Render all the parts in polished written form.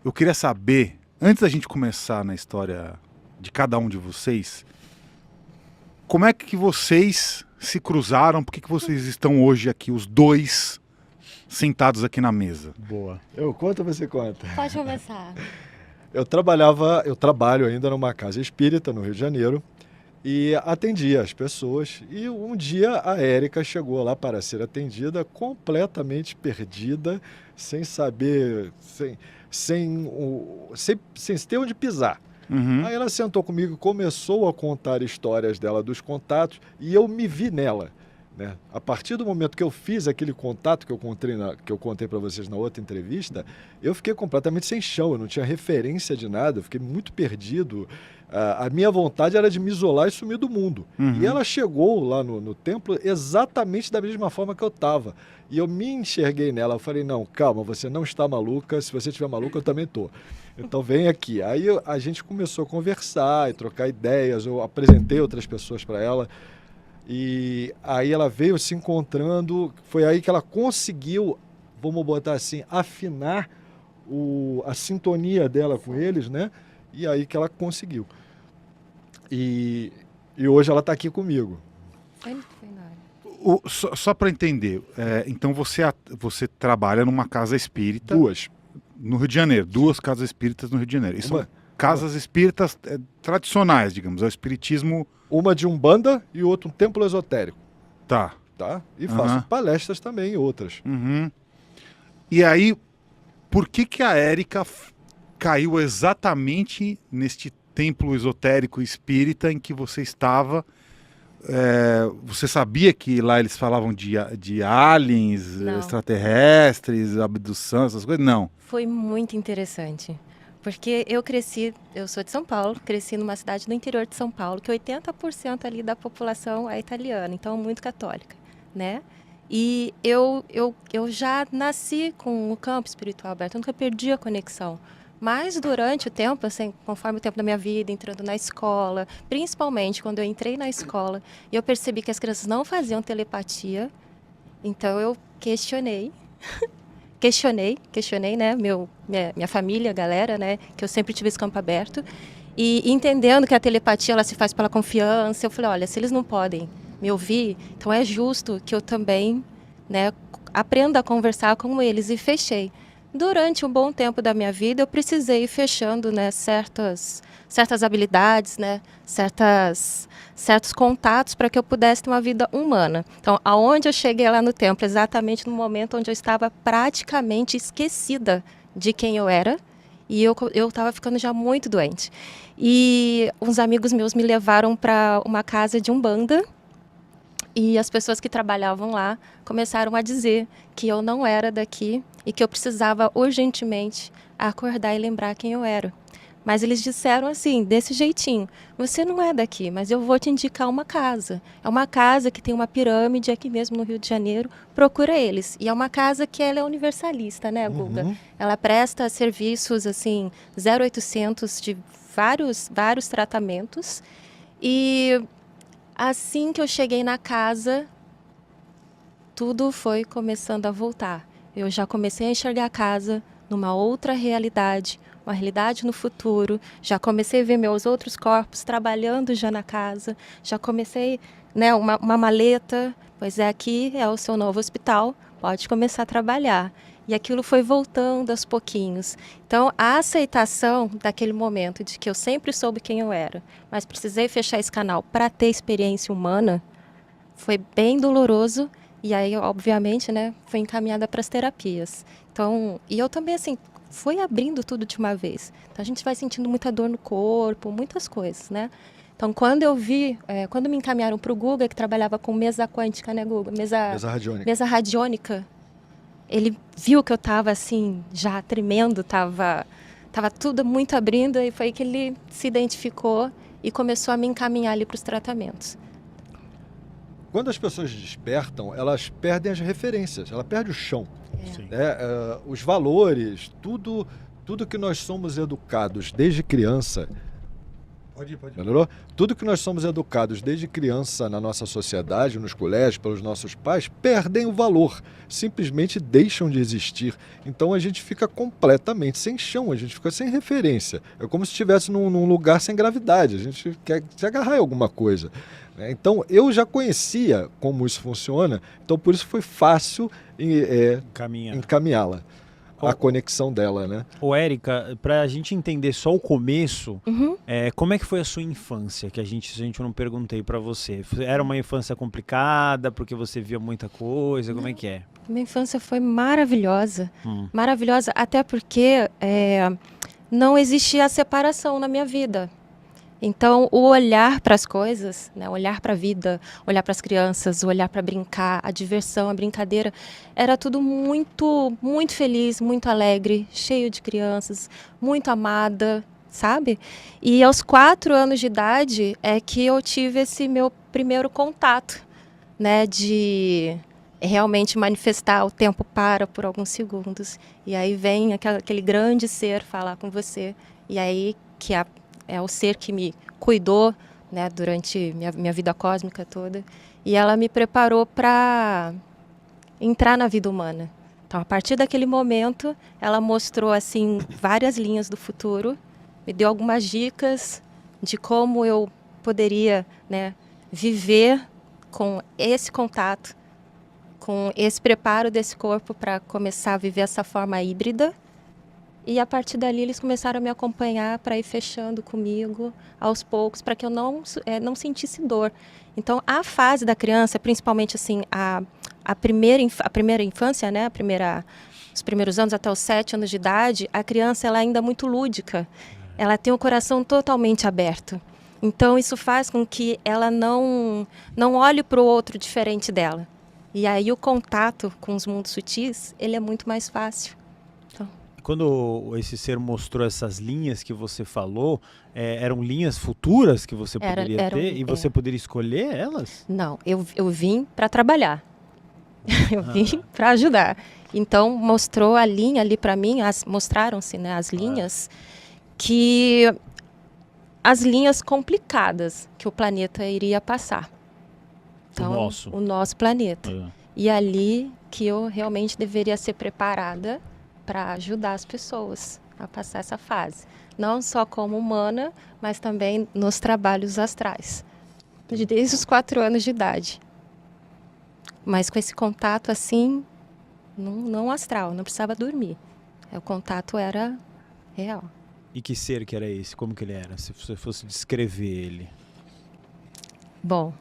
eu queria saber, antes da gente começar na história de cada um de vocês, como é que vocês se cruzaram? Por que vocês estão hoje aqui, os dois, sentados aqui na mesa? Boa. Eu conto ou você conta? Pode começar. Eu trabalho ainda numa casa espírita no Rio de Janeiro e atendia as pessoas. E um dia a Érica chegou lá para ser atendida, completamente perdida, sem saber, sem ter onde pisar. Uhum. Aí ela sentou comigo, começou a contar histórias dela, dos contatos, e eu me vi nela, né? A partir do momento que eu fiz aquele contato que eu contei para vocês na outra entrevista, eu fiquei completamente sem chão, eu não tinha referência de nada, eu fiquei muito perdido. A minha vontade era de me isolar e sumir do mundo. Uhum. E ela chegou lá no templo exatamente da mesma forma que eu estava. E eu me enxerguei nela, eu falei, não, calma, você não está maluca, se você estiver maluca eu também estou. Então vem aqui. Aí a gente começou a conversar e trocar ideias, eu apresentei outras pessoas para ela. E aí ela veio se encontrando, foi aí que ela conseguiu, vamos botar assim, afinar a sintonia dela com eles, né? E aí que ela conseguiu. E hoje ela está aqui comigo. Só para entender, então você trabalha numa casa espírita... Duas. No Rio de Janeiro, 2 casas espíritas no Rio de Janeiro. E são casas espíritas tradicionais, digamos, é o espiritismo... Uma de Umbanda e outra um templo esotérico. Tá. E faço palestras também, outras. Uhum. E aí, por que a Érica caiu exatamente neste templo esotérico espírita em que você estava? Você sabia que lá eles falavam de aliens, Não. extraterrestres, abdução, essas coisas? Não. Foi muito interessante, porque eu sou de São Paulo, cresci numa cidade do interior de São Paulo, que 80% ali da população é italiana, então muito católica, né? E eu já nasci com o campo espiritual aberto, eu nunca perdi a conexão. Mas durante o tempo, assim, conforme o tempo da minha vida, entrando na escola, principalmente quando eu entrei na escola, eu percebi que as crianças não faziam telepatia, então eu questionei, né, minha família, galera, né, que eu sempre tive esse campo aberto, e entendendo que a telepatia ela se faz pela confiança, eu falei, olha, se eles não podem me ouvir, então é justo que eu também, né, aprenda a conversar com eles, e fechei. Durante um bom tempo da minha vida, eu precisei ir fechando, né, certas habilidades, né, certos contatos para que eu pudesse ter uma vida humana. Então, aonde eu cheguei lá no templo, exatamente no momento onde eu estava praticamente esquecida de quem eu era, e eu estava ficando já muito doente. E uns amigos meus me levaram para uma casa de Umbanda, e as pessoas que trabalhavam lá começaram a dizer que eu não era daqui e que eu precisava urgentemente acordar e lembrar quem eu era. Mas eles disseram assim, desse jeitinho, você não é daqui, mas eu vou te indicar uma casa. É uma casa que tem uma pirâmide aqui mesmo no Rio de Janeiro, procura eles. E é uma casa que ela é universalista, né, Guga? Uhum. Ela presta serviços, assim, 0800 de vários tratamentos. E assim que eu cheguei na casa, tudo foi começando a voltar. Eu já comecei a enxergar a casa numa outra realidade, uma realidade no futuro. Já comecei a ver meus outros corpos trabalhando já na casa. Já comecei, né, uma maleta. Pois aqui é o seu novo hospital, pode começar a trabalhar. E aquilo foi voltando aos pouquinhos. Então, a aceitação daquele momento de que eu sempre soube quem eu era, mas precisei fechar esse canal para ter experiência humana, foi bem doloroso. E aí, obviamente, né, foi encaminhada para as terapias. Então, e eu também, assim, fui abrindo tudo de uma vez. Então, a gente vai sentindo muita dor no corpo, muitas coisas, né? Então, quando me encaminharam para o Guga, que trabalhava com mesa quântica, né, Guga? Mesa radiônica. Mesa radiônica. Ele viu que eu estava assim, já tremendo, estava tudo muito abrindo, e foi aí que ele se identificou e começou a me encaminhar ali para os tratamentos. Quando as pessoas despertam, elas perdem as referências, ela perde o chão. Né? Os valores, tudo que nós somos educados desde criança, Pode ir. Melhorou? Tudo que nós somos educados desde criança na nossa sociedade, nos colégios, pelos nossos pais, perdem o valor, simplesmente deixam de existir. Então a gente fica completamente sem chão, a gente fica sem referência. É como se estivesse num lugar sem gravidade, a gente quer se agarrar em alguma coisa. Então eu já conhecia como isso funciona, então por isso foi fácil encaminhá-la. A conexão dela, né? Ô, Érica, pra gente entender só o começo, como é que foi a sua infância? Que a gente não perguntei pra você. Era uma infância complicada, porque você via muita coisa? Como é que é? Minha infância foi maravilhosa. Maravilhosa, até porque não existia a separação na minha vida. Então, o olhar para as coisas, né, olhar para a vida, olhar para as crianças, o olhar para brincar, a diversão, a brincadeira, era tudo muito, muito feliz, muito alegre, cheio de crianças, muito amada, sabe? E aos 4 anos de idade é que eu tive esse meu primeiro contato, né, de realmente manifestar o tempo para por alguns segundos. E aí vem aquele grande ser falar com você. E aí que é o ser que me cuidou, né, durante minha vida cósmica toda. E ela me preparou para entrar na vida humana. Então, a partir daquele momento, ela mostrou assim várias linhas do futuro, me deu algumas dicas de como eu poderia, né, viver com esse contato, com esse preparo desse corpo para começar a viver essa forma híbrida. E a partir dali eles começaram a me acompanhar para ir fechando comigo aos poucos, para que eu não sentisse dor. Então, a fase da criança, principalmente assim, a primeira infância, né, os primeiros anos até os 7 anos de idade, a criança ela é ainda muito lúdica. Ela tem o coração totalmente aberto. Então, isso faz com que ela não olhe para o outro diferente dela. E aí o contato com os mundos sutis, ele é muito mais fácil. Quando esse ser mostrou essas linhas que você falou, eram linhas futuras que você poderia ter e você poderia escolher elas? Não, eu vim para trabalhar. Eu vim para ajudar. Então, mostrou a linha ali para mim, mostraram-se, né, as linhas, que as linhas complicadas que o planeta iria passar. Então, o nosso planeta. E ali que eu realmente deveria ser preparada para ajudar as pessoas a passar essa fase. Não só como humana, mas também nos trabalhos astrais. Desde os 4 anos de idade. Mas com esse contato assim, não astral, não precisava dormir. O contato era real. E que ser que era esse? Como que ele era? Se você fosse descrever ele. Bom,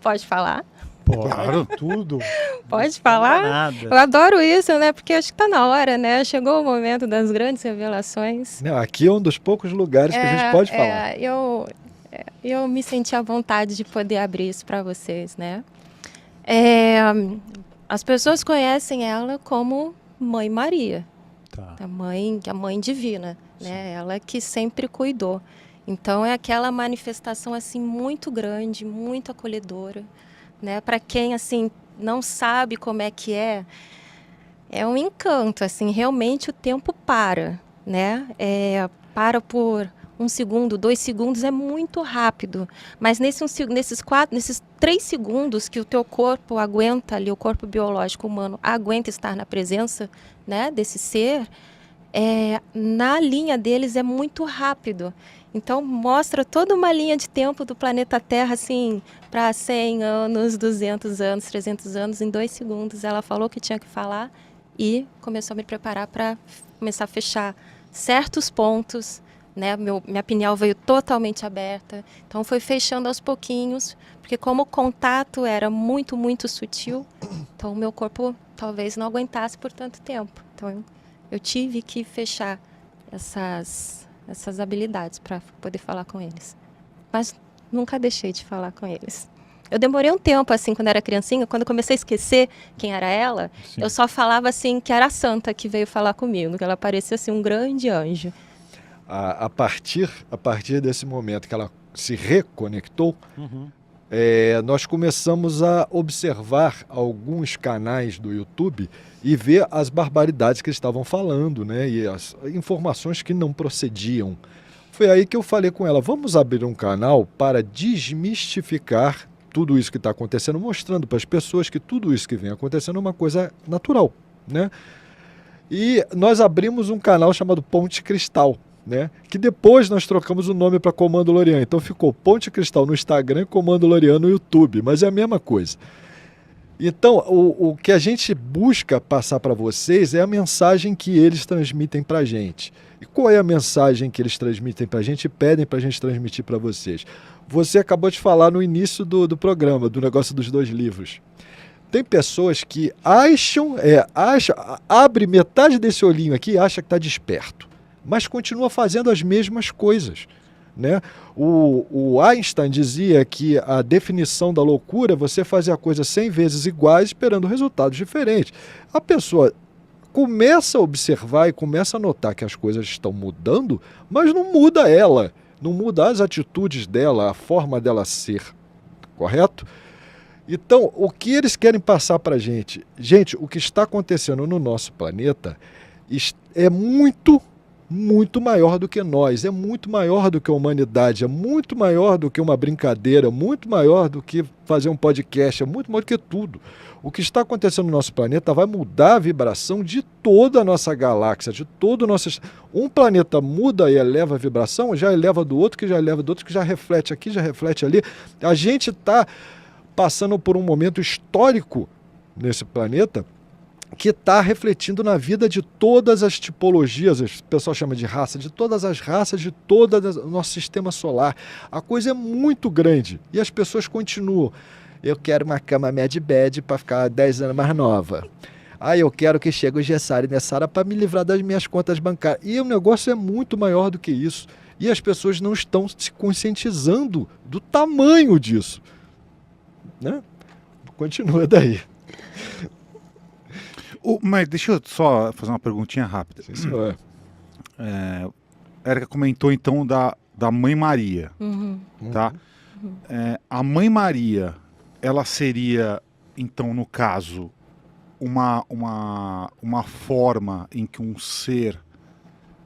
pode falar? Claro, tudo. Pode falar? Nada. Eu adoro isso, né? Porque acho que tá na hora, né? Chegou o momento das grandes revelações. Não, aqui é um dos poucos lugares que a gente pode falar. Eu me senti à vontade de poder abrir isso para vocês, né? As pessoas conhecem ela como Mãe Maria, a mãe divina, né? Ela que sempre cuidou. Então é aquela manifestação assim muito grande, muito acolhedora, né? Para quem assim não sabe como é que é um encanto, assim, realmente o tempo para, né? Para por 1 segundo, 2 segundos, é muito rápido. Mas nesses 3 segundos que o teu corpo aguenta ali, o corpo biológico humano aguenta estar na presença, né, desse ser, na linha deles é muito rápido. Então, mostra toda uma linha de tempo do planeta Terra, assim, para 100 anos, 200 anos, 300 anos, em 2 segundos. Ela falou o que tinha que falar e começou a me preparar para começar a fechar certos pontos, né? Minha pineal veio totalmente aberta. Então, foi fechando aos pouquinhos, porque como o contato era muito, muito sutil, então o meu corpo talvez não aguentasse por tanto tempo. Então, eu tive que fechar essas habilidades para poder falar com eles. Mas nunca deixei de falar com eles. Eu demorei um tempo, assim, quando era criancinha, quando eu comecei a esquecer quem era ela, sim, eu só falava, assim, que era a santa que veio falar comigo, que ela parecia, assim, um grande anjo. A partir desse momento que ela se reconectou, nós começamos a observar alguns canais do YouTube e ver as barbaridades que eles estavam falando, né? E as informações que não procediam. Foi aí que eu falei com ela, vamos abrir um canal para desmistificar tudo isso que está acontecendo, mostrando para as pessoas que tudo isso que vem acontecendo é uma coisa natural, né? E nós abrimos um canal chamado Ponte Cristal, né? Que depois nós trocamos o nome para Comando Lorian. Então ficou Ponte Cristal no Instagram e Comando Lorian no YouTube, mas é a mesma coisa. Então, o que a gente busca passar para vocês é a mensagem que eles transmitem para a gente. E qual é a mensagem que eles transmitem para a gente e pedem para a gente transmitir para vocês? Você acabou de falar no início do programa, do negócio dos 2 livros. Tem pessoas que abre metade desse olhinho aqui e acha que está desperto, mas continua fazendo as mesmas coisas, né? O Einstein dizia que a definição da loucura é você fazer a coisa 100 vezes iguais esperando resultados diferentes. A pessoa começa a observar e começa a notar que as coisas estão mudando, mas não muda ela, não muda as atitudes dela, a forma dela ser, correto? Então, o que eles querem passar para a gente? Gente, o que está acontecendo no nosso planeta é muito maior do que nós, é muito maior do que a humanidade, é muito maior do que uma brincadeira, muito maior do que fazer um podcast, é muito maior do que tudo. O que está acontecendo no nosso planeta vai mudar a vibração de toda a nossa galáxia, de todo o nosso... Um planeta muda e eleva a vibração, já eleva do outro, que já eleva do outro, que já reflete aqui, já reflete ali. A gente está passando por um momento histórico nesse planeta que está refletindo na vida de todas as tipologias, o pessoal chama de raça, de todas as raças, de todo o nosso sistema solar. A coisa é muito grande e as pessoas continuam. Eu quero uma cama Mad Bed para ficar 10 anos mais nova. Eu quero que chegue o Gessari nessa hora para me livrar das minhas contas bancárias. E o negócio é muito maior do que isso. E as pessoas não estão se conscientizando do tamanho disso, né? Continua daí. Mas deixa eu só fazer uma perguntinha rápida. Sim, senhor. A Érica comentou então da Mãe Maria, tá? A Mãe Maria, ela seria, então, no caso, uma forma em que um ser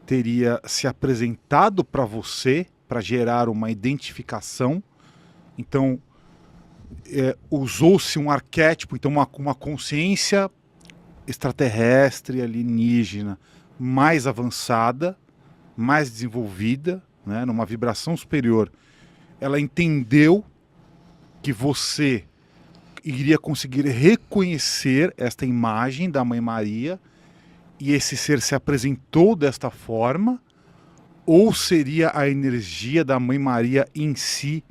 teria se apresentado para você para gerar uma identificação. Então, usou-se um arquétipo, então uma consciência extraterrestre, alienígena, mais avançada, mais desenvolvida, né, numa vibração superior. Ela entendeu que você iria conseguir reconhecer esta imagem da Mãe Maria e esse ser se apresentou desta forma, ou seria a energia da Mãe Maria em si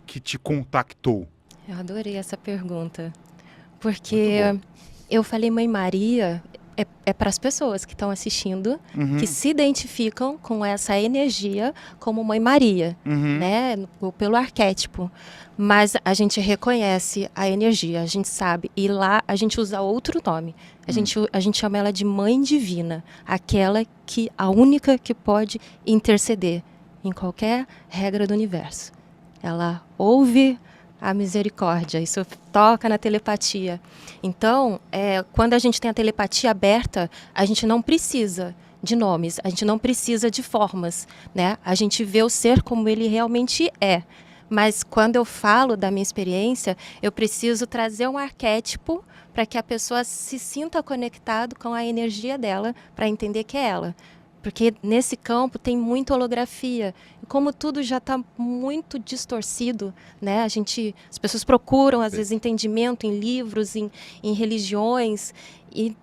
que te contactou? Eu adorei essa pergunta, porque eu falei Mãe Maria é para as pessoas que estão assistindo, que se identificam com essa energia como Mãe Maria, né, pelo arquétipo. Mas a gente reconhece a energia, a gente sabe, e lá a gente usa outro nome. A gente chama ela de Mãe Divina, a única que pode interceder em qualquer regra do universo. Ela ouve a misericórdia, isso toca na telepatia. Então, quando a gente tem a telepatia aberta, a gente não precisa de nomes, a gente não precisa de formas, né? A gente vê o ser como ele realmente é. Mas quando eu falo da minha experiência, eu preciso trazer um arquétipo para que a pessoa se sinta conectado com a energia dela, para entender que é ela. Porque nesse campo tem muita holografia. E como tudo já está muito distorcido, né? As pessoas procuram, às vezes, entendimento em livros, em religiões, e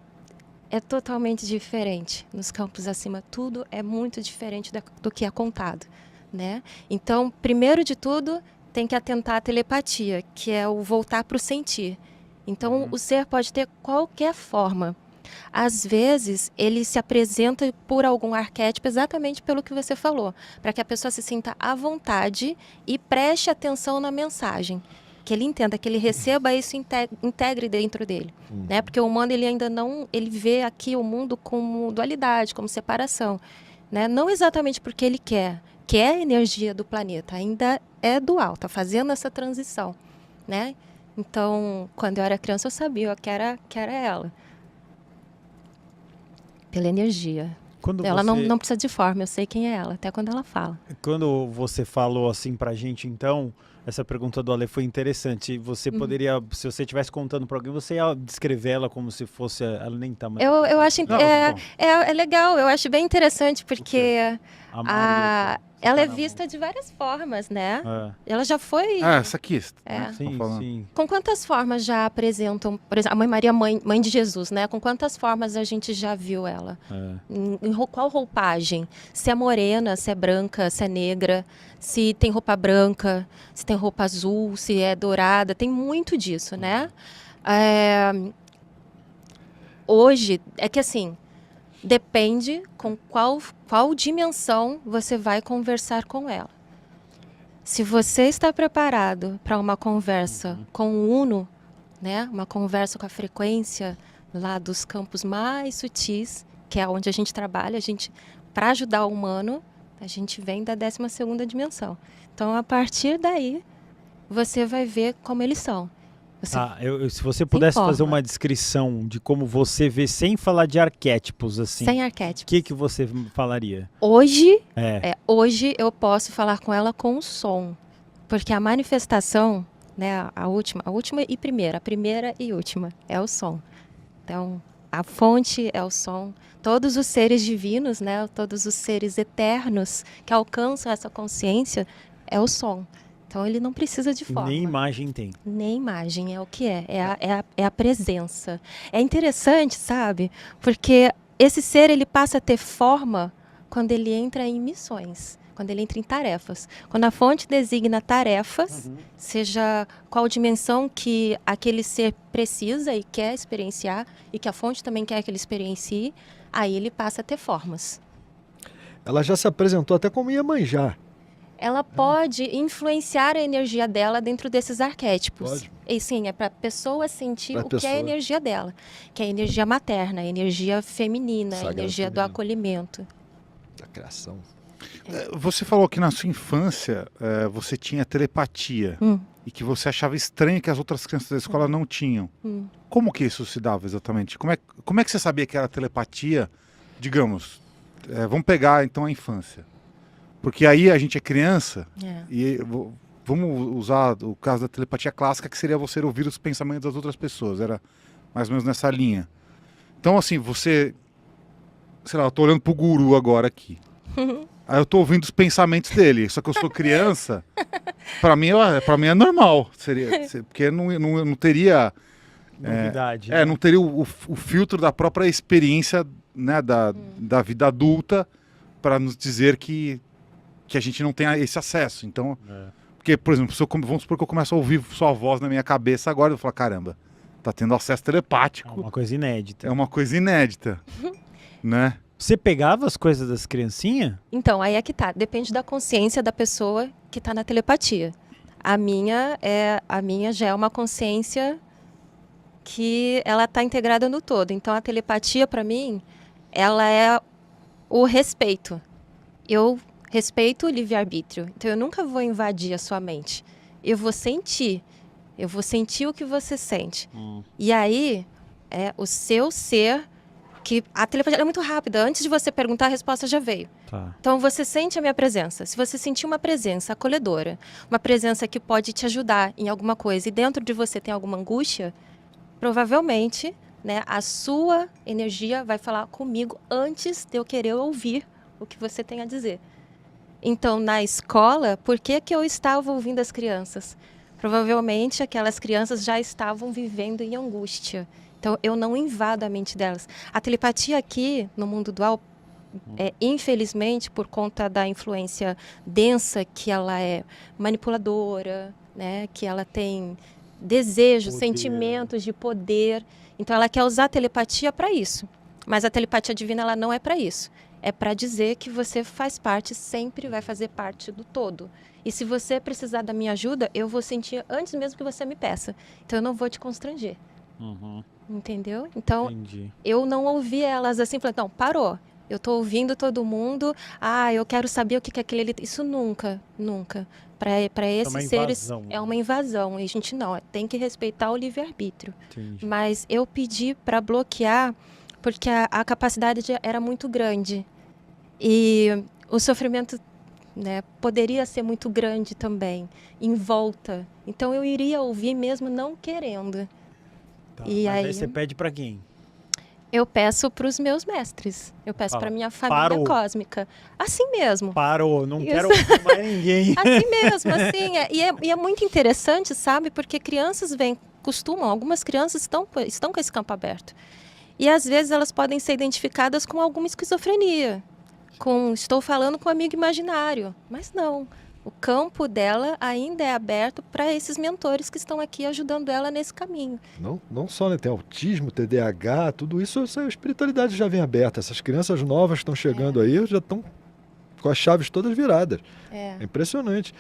é totalmente diferente. Nos campos acima, tudo é muito diferente do que é contado, né? Então, primeiro de tudo, tem que atentar à telepatia, que é o voltar para o sentir. Então, o ser pode ter qualquer forma. Às vezes, ele se apresenta por algum arquétipo exatamente pelo que você falou, para que a pessoa se sinta à vontade e preste atenção na mensagem, que ele entenda, que ele receba isso e integre dentro dele, né? Porque o humano, ele ainda não, ele vê aqui o mundo como dualidade, como separação, né? Não exatamente porque ele quer, que é a energia do planeta, ainda é dual, está fazendo essa transição, né? Então, quando eu era criança, eu sabia que era ela. Pela energia. Quando Ela você, não precisa de forma, eu sei quem é ela, até quando ela fala. quando você falou assim pra gente, então, essa pergunta do Ale foi interessante. Você poderia, se você estivesse contando pra alguém, você ia descrever ela como se fosse, ela nem tá mais... Eu acho Não, bom. é legal, eu acho bem interessante, porque A Maria, ela tá é na vista de várias formas, né? mão. Ela já foi. Essa aqui. É. Né, Sim, falando. sim. Com quantas formas já apresentam, por exemplo, a Mãe Maria, mãe de Jesus, né? Com quantas formas a gente já viu ela? Qual roupagem? Se é morena, se é branca, se é negra, se tem roupa branca, se tem roupa azul, se é dourada, tem muito disso, né? Hoje, é que assim, depende com qual dimensão você vai conversar com ela. Se você está preparado para uma conversa com o Uno, né, uma conversa com a frequência lá dos campos mais sutis, que é onde a gente trabalha, para ajudar o humano, a gente vem da 12ª dimensão. Então, a partir daí, você vai ver como eles são. Você Se você pudesse fazer forma. uma descrição de como você vê, sem falar de arquétipos, assim, sem o arquétipos. que você falaria? Hoje, É. hoje eu posso falar com ela com o som, porque a manifestação, né, a última e primeira, a primeira e última é o som. Então, a fonte é o som. Todos os seres divinos, né, todos os seres eternos que alcançam essa consciência é o som. Então, ele não precisa de forma. Nem imagem tem. Nem imagem, é o que é a presença. É interessante, sabe? Porque esse ser, ele passa a ter forma quando ele entra em missões, quando ele entra em tarefas. Quando a fonte designa tarefas, seja qual dimensão que aquele ser precisa e quer experienciar, e que a fonte também quer que ele experiencie, aí ele passa a ter formas. Ela já se apresentou até como Iemanjá. Ela pode influenciar a energia dela dentro desses arquétipos. Pode. E sim, é para a pessoa sentir Pra o que é a pessoa. energia dela, que é a energia materna, a energia feminina, a Sagrado energia do feminino. acolhimento. Da criação. Você falou que na sua infância você tinha telepatia e que você achava estranho que as outras crianças da escola não tinham. Como que isso se dava exatamente? Como é que você sabia que era telepatia? Digamos, vamos pegar então a infância. Porque aí a gente é criança e vamos usar o caso da telepatia clássica, que seria você ouvir os pensamentos das outras pessoas. Era mais ou menos nessa linha. Então, assim, você... Sei lá, eu tô olhando pro guru agora aqui. Aí eu tô ouvindo os pensamentos dele. Só que eu sou criança. Pra mim é normal. Porque não teria... Novidade. não teria o filtro da própria experiência, né, da vida adulta para nos dizer que a gente não tem esse acesso. Então, porque, por exemplo, vamos supor que eu começo a ouvir sua voz na minha cabeça agora, eu vou falar, caramba, tá tendo acesso É telepático. uma coisa inédita. É uma coisa inédita, né? Você pegava as coisas das criancinhas? Então, aí é que tá. Depende da consciência da pessoa que está na telepatia. A minha já é uma consciência que ela está integrada no todo. Então, a telepatia, para mim, ela é o respeito. Eu respeito o livre-arbítrio. Então, eu nunca vou invadir a sua mente. Eu vou sentir. Eu vou sentir o que você sente. E aí, é o seu ser... que a telepatia é muito rápida. Antes de você perguntar, a resposta já veio. Tá. Então, você sente a minha presença. Se você sentir uma presença acolhedora, uma presença que pode te ajudar em alguma coisa, e dentro de você tem alguma angústia, provavelmente, né, a sua energia vai falar comigo antes de eu querer ouvir o que você tem a dizer. Então, na escola, por que eu estava ouvindo as crianças? Provavelmente, aquelas crianças já estavam vivendo em angústia. Então, eu não invado a mente delas. A telepatia aqui, no mundo dual, infelizmente, por conta da influência densa, que ela é manipuladora, né, que ela tem desejos, sentimentos de poder. Então, ela quer usar a telepatia para isso. Mas a telepatia divina, ela não é para isso. É para dizer que você faz parte, sempre vai fazer parte do todo. E se você precisar da minha ajuda, eu vou sentir antes mesmo que você me peça. Então, eu não vou te constranger. Entendeu? Então, Entendi. eu não ouvi elas assim, falando, não, parou. Eu tô ouvindo todo mundo. Eu quero saber o que é aquele... Isso nunca, nunca. Para esses seres, invasão, é uma invasão. E a gente não, tem que respeitar o livre-arbítrio. Entendi. Mas eu pedi para bloquear, porque a capacidade era muito grande. E o sofrimento, né, poderia ser muito grande também, em volta. Então eu iria ouvir mesmo não querendo. Tá, E mas aí você pede pra quem? eu peço para os meus mestres, eu peço Fala, para minha família parou. cósmica. Assim mesmo. Parou, não Isso. quero ouvir mais ninguém. Assim mesmo, assim. E é muito interessante, sabe? Porque crianças algumas crianças estão com esse campo aberto. E às vezes elas podem ser identificadas com alguma esquizofrenia. Estou falando com um amigo imaginário. Mas não. O campo dela ainda é aberto para esses mentores que estão aqui ajudando ela nesse caminho. Não só, né? Tem autismo, TDAH, tudo isso, a espiritualidade já vem aberta. Essas crianças novas que estão chegando aí já estão com as chaves todas viradas. É. É impressionante.